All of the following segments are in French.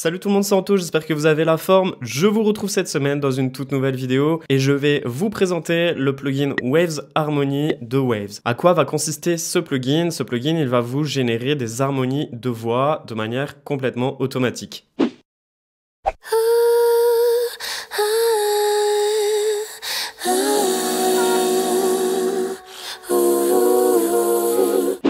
Salut tout le monde, c'est Anto, j'espère que vous avez la forme. Je vous retrouve cette semaine dans une toute nouvelle vidéo et je vais vous présenter le plugin Waves Harmony de Waves. À quoi va consister ce plugin? Ce plugin, il va vous générer des harmonies de voix de manière complètement automatique.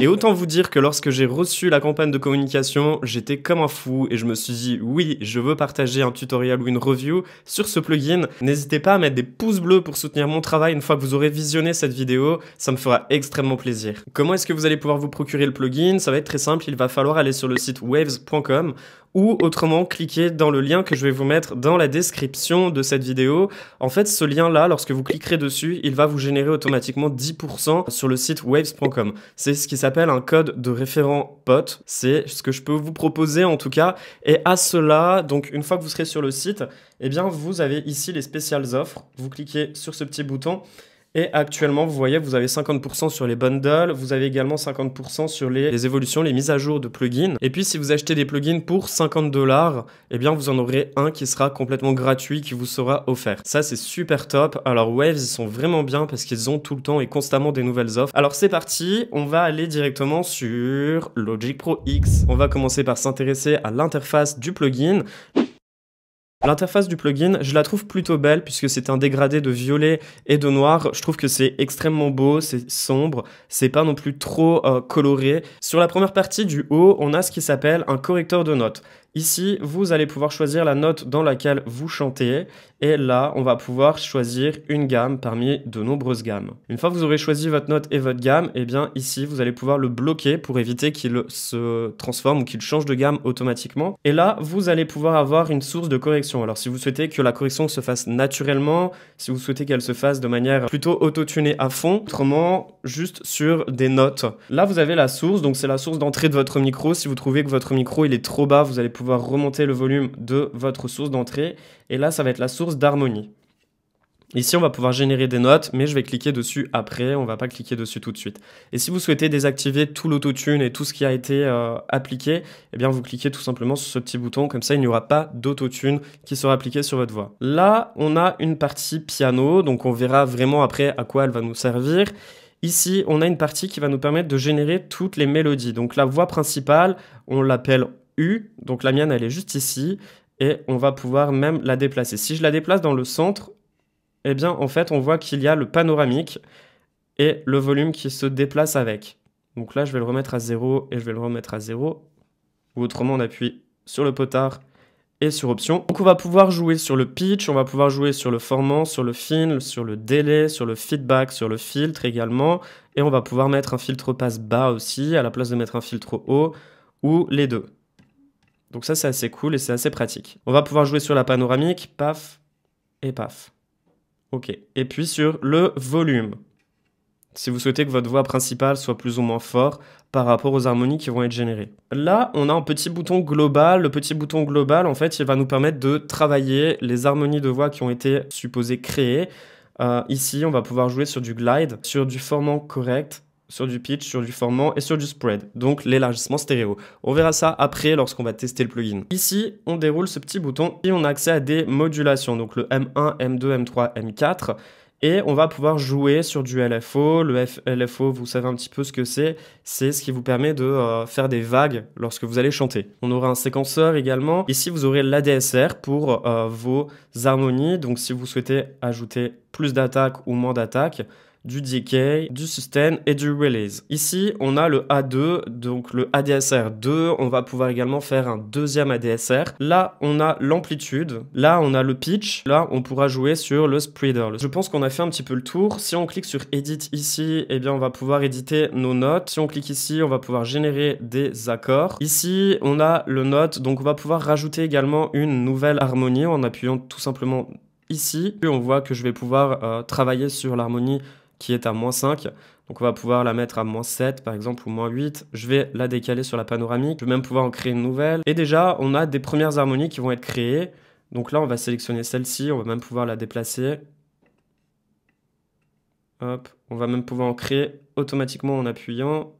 Et autant vous dire que lorsque j'ai reçu la campagne de communication, j'étais comme un fou et je me suis dit oui, je veux partager un tutoriel ou une review sur ce plugin. N'hésitez pas à mettre des pouces bleus pour soutenir mon travail une fois que vous aurez visionné cette vidéo, ça me fera extrêmement plaisir. Comment est-ce que vous allez pouvoir vous procurer le plugin? Ça va être très simple, il va falloir aller sur le site waves.com ou autrement cliquer dans le lien que je vais vous mettre dans la description de cette vidéo. En fait, ce lien-là, lorsque vous cliquerez dessus, il va vous générer automatiquement 10% sur le site waves.com. C'est ce qui s'appelle un code de référent pote. C'est ce que je peux vous proposer en tout cas. Et à cela, donc une fois que vous serez sur le site, eh bien vous avez ici les spéciales offres. Vous cliquez sur ce petit bouton. Et actuellement, vous voyez, vous avez 50% sur les bundles, vous avez également 50% sur les évolutions, les mises à jour de plugins. Et puis, si vous achetez des plugins pour 50$, eh bien, vous en aurez un qui sera complètement gratuit, qui vous sera offert. Ça, c'est super top. Alors, Waves, ils sont vraiment bien parce qu'ils ont tout le temps et constamment des nouvelles offres. Alors, c'est parti. On va aller directement sur Logic Pro X. On va commencer par s'intéresser à l'interface du plugin. L'interface du plugin, je la trouve plutôt belle puisque c'est un dégradé de violet et de noir. Je trouve que c'est extrêmement beau, c'est sombre, c'est pas non plus trop coloré. Sur la première partie du haut, on a ce qui s'appelle un correcteur de notes. Ici, vous allez pouvoir choisir la note dans laquelle vous chantez. Et là, on va pouvoir choisir une gamme parmi de nombreuses gammes. Une fois que vous aurez choisi votre note et votre gamme, eh bien ici, vous allez pouvoir le bloquer pour éviter qu'il se transforme ou qu'il change de gamme automatiquement. Et là, vous allez pouvoir avoir une source de correction. Alors, si vous souhaitez que la correction se fasse naturellement, si vous souhaitez qu'elle se fasse de manière plutôt auto-tunée à fond, autrement, juste sur des notes. Là, vous avez la source, donc c'est la source d'entrée de votre micro. Si vous trouvez que votre micro, il est trop bas, vous allez pouvoir remonter le volume de votre source d'entrée. Et là, ça va être la source d'harmonie. Ici, on va pouvoir générer des notes, mais je vais cliquer dessus après, on va pas cliquer dessus tout de suite. Et si vous souhaitez désactiver tout l'autotune et tout ce qui a été appliqué, eh bien vous cliquez tout simplement sur ce petit bouton, comme ça il n'y aura pas d'autotune qui sera appliqué sur votre voix. Là, on a une partie piano, donc on verra vraiment après à quoi elle va nous servir. Ici, on a une partie qui va nous permettre de générer toutes les mélodies. Donc la voix principale, on l'appelle U, donc la mienne elle est juste ici, et on va pouvoir même la déplacer. Si je la déplace dans le centre, eh bien, en fait, on voit qu'il y a le panoramique et le volume qui se déplace avec. Donc là, je vais le remettre à 0 et je vais le remettre à 0. Ou autrement, on appuie sur le potard et sur option. Donc on va pouvoir jouer sur le pitch, on va pouvoir jouer sur le formant, sur le fill, sur le délai, sur le feedback, sur le filtre également. Et on va pouvoir mettre un filtre passe bas aussi, à la place de mettre un filtre haut, ou les deux. Donc ça, c'est assez cool et c'est assez pratique. On va pouvoir jouer sur la panoramique, paf et paf. Ok, et puis sur le volume. Si vous souhaitez que votre voix principale soit plus ou moins fort par rapport aux harmonies qui vont être générées. Là, on a un petit bouton global. Le petit bouton global, en fait, il va nous permettre de travailler les harmonies de voix qui ont été supposées créées. Ici, on va pouvoir jouer sur du glide, sur du formant correct, sur du pitch, sur du formant et sur du spread, donc l'élargissement stéréo. On verra ça après lorsqu'on va tester le plugin. Ici, on déroule ce petit bouton et on a accès à des modulations, donc le M1, M2, M3, M4. Et on va pouvoir jouer sur du LFO. Le LFO, vous savez un petit peu ce que c'est ce qui vous permet de faire des vagues lorsque vous allez chanter. On aura un séquenceur également. Ici, vous aurez l'ADSR pour vos harmonies. Donc, si vous souhaitez ajouter plus d'attaques ou moins d'attaques, du decay, du sustain et du release. Ici, on a le A2, donc le ADSR 2. On va pouvoir également faire un deuxième ADSR. Là, on a l'amplitude. Là, on a le pitch. Là, on pourra jouer sur le spreader. Je pense qu'on a fait un petit peu le tour. Si on clique sur Edit ici, eh bien, on va pouvoir éditer nos notes. Si on clique ici, on va pouvoir générer des accords. Ici, on a le note. Donc, on va pouvoir rajouter également une nouvelle harmonie en appuyant tout simplement ici. Puis, on voit que je vais pouvoir travailler sur l'harmonie qui est à -5. Donc on va pouvoir la mettre à -7 par exemple ou -8. Je vais la décaler sur la panoramique. Je vais même pouvoir en créer une nouvelle. Et déjà, on a des premières harmonies qui vont être créées. Donc là, on va sélectionner celle-ci. On va même pouvoir la déplacer. Hop. On va même pouvoir en créer automatiquement en appuyant.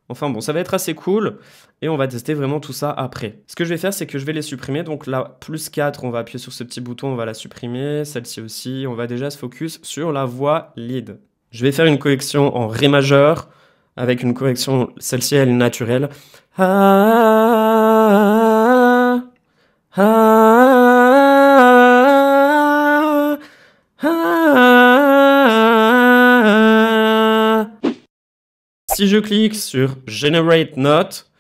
Enfin bon, ça va être assez cool et on va tester vraiment tout ça après. Ce que je vais faire, c'est que je vais les supprimer. Donc là, +4, on va appuyer sur ce petit bouton, on va la supprimer. Celle-ci aussi, on va déjà se focus sur la voix lead. Je vais faire une correction en Ré majeur avec une correction, celle-ci elle est naturelle. Ah, ah, ah, ah. Si je clique sur Generate Note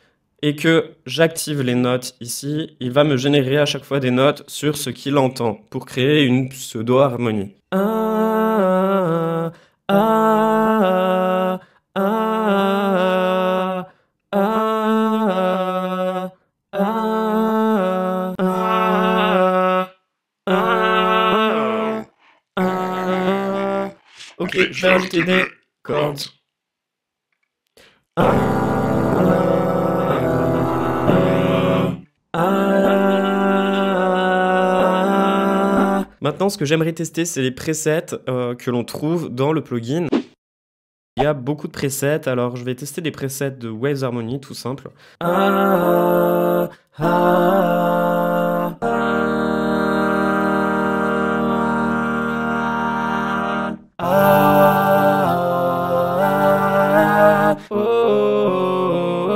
et que j'active les notes ici, il va me générer à chaque fois des notes sur ce qu'il entend pour créer une pseudo-harmonie. Ah, ah, ah, ah, ah, ah, ah, ah. Ok, je vais rajouter des cordes. Maintenant, ce que j'aimerais tester, c'est les presets que l'on trouve dans le plugin. Il y a beaucoup de presets, alors je vais tester des presets de Waves Harmony, tout simple. Ah, ah, ah, ah, oh, oh, oh.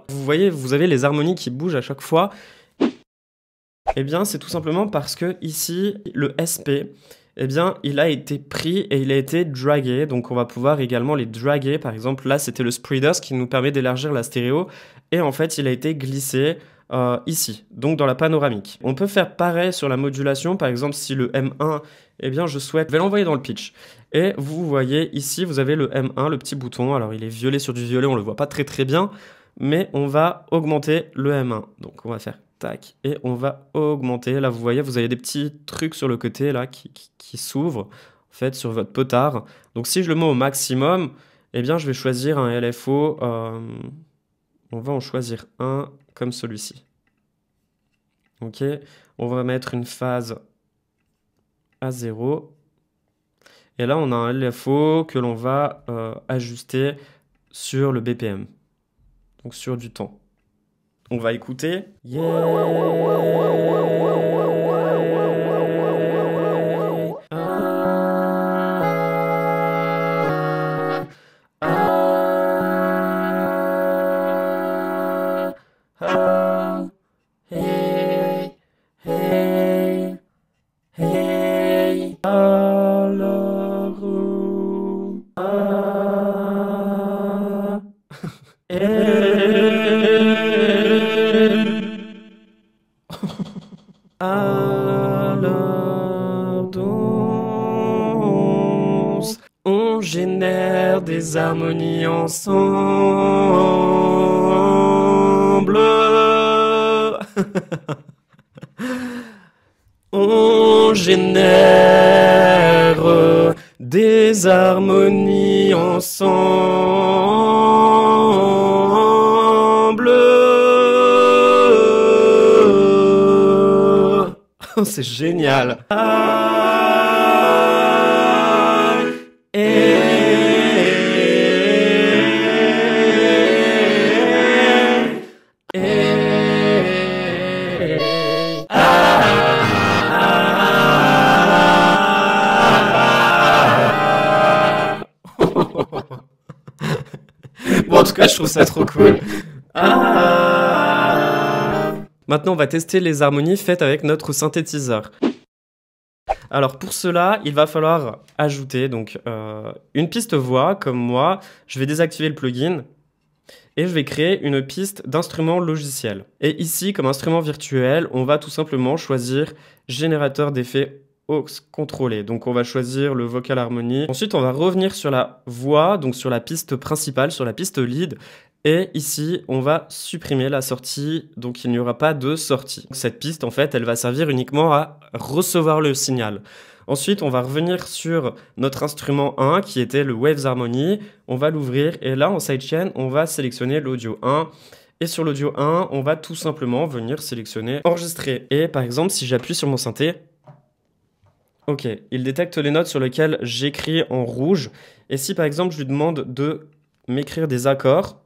Vous voyez, vous avez les harmonies qui bougent à chaque fois. Eh bien, c'est tout simplement parce que ici, le SP, eh bien, il a été pris et il a été dragué. Donc, on va pouvoir également les draguer. Par exemple, là, c'était le spreader, ce qui nous permet d'élargir la stéréo. Et en fait, il a été glissé ici, donc dans la panoramique. On peut faire pareil sur la modulation. Par exemple, si le M1, eh bien, je vais l'envoyer dans le pitch. Et vous voyez ici, vous avez le M1, le petit bouton. Alors, il est violet sur du violet, on le voit pas très très bien. Mais on va augmenter le M1. Donc, on va faire tac, et on va augmenter. Là, vous voyez, vous avez des petits trucs sur le côté là qui s'ouvrent en fait sur votre potard. Donc, si je le mets au maximum, eh bien, je vais choisir un LFO. On va en choisir un comme celui-ci. Ok, on va mettre une phase à 0. Et là, on a un LFO que l'on va ajuster sur le BPM, donc sur du temps. On va écouter. Yeah. Ah. Ah. Ah. Hey. Hey. Hey. Alors. Ah. Alors danse, on génère des harmonies ensemble. On génère des harmonies ensemble. C'est génial. Bon, en tout cas, je trouve ça trop cool. Maintenant, on va tester les harmonies faites avec notre synthétiseur. Alors pour cela, il va falloir ajouter donc, une piste voix, comme moi. Je vais désactiver le plugin et je vais créer une piste d'instrument logiciel. Et ici, comme instrument virtuel, on va tout simplement choisir générateur d'effets aux contrôlé. Donc on va choisir le vocal harmony. Ensuite, on va revenir sur la voix, donc sur la piste principale, sur la piste lead. Et ici, on va supprimer la sortie, donc il n'y aura pas de sortie. Cette piste, en fait, elle va servir uniquement à recevoir le signal. Ensuite, on va revenir sur notre instrument 1, qui était le Waves Harmony. On va l'ouvrir, et là, en sidechain, on va sélectionner l'audio 1. Et sur l'audio 1, on va tout simplement venir sélectionner enregistrer. Et par exemple, si j'appuie sur mon synthé, ok, il détecte les notes sur lesquelles j'écris en rouge. Et si par exemple, je lui demande de m'écrire des accords,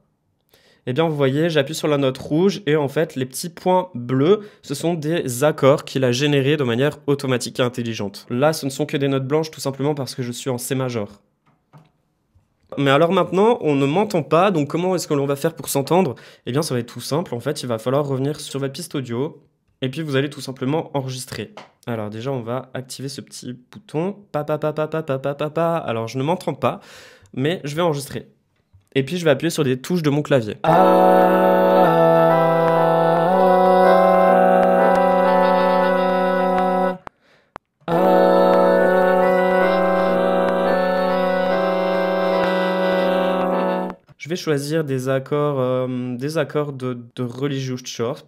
eh bien, vous voyez, j'appuie sur la note rouge et en fait, les petits points bleus, ce sont des accords qu'il a générés de manière automatique et intelligente. Là, ce ne sont que des notes blanches tout simplement parce que je suis en C major. Mais alors maintenant, on ne m'entend pas, donc comment est-ce que l'on va faire pour s'entendre? Eh bien, ça va être tout simple. En fait, il va falloir revenir sur votre piste audio et puis vous allez tout simplement enregistrer. Alors déjà, on va activer ce petit bouton. Alors, je ne m'entends pas, mais je vais enregistrer. Et puis, je vais appuyer sur les touches de mon clavier. Je vais choisir des accords de Religious Chord.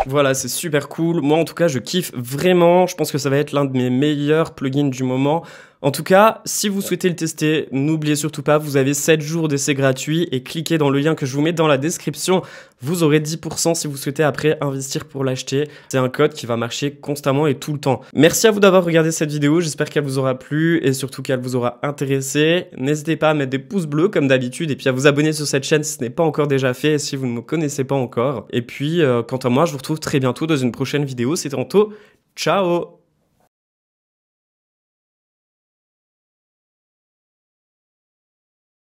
Voilà, c'est super cool. Moi, en tout cas, je kiffe vraiment. Je pense que ça va être l'un de mes meilleurs plugins du moment. En tout cas, si vous souhaitez le tester, n'oubliez surtout pas, vous avez 7 jours d'essai gratuit et cliquez dans le lien que je vous mets dans la description. Vous aurez 10% si vous souhaitez après investir pour l'acheter. C'est un code qui va marcher constamment et tout le temps. Merci à vous d'avoir regardé cette vidéo. J'espère qu'elle vous aura plu et surtout qu'elle vous aura intéressé. N'hésitez pas à mettre des pouces bleus comme d'habitude et puis à vous abonner sur cette chaîne si ce n'est pas encore déjà fait et si vous ne me connaissez pas encore. Et puis, quant à moi, je vous retrouve très bientôt dans une prochaine vidéo. C'est tantôt. Ciao!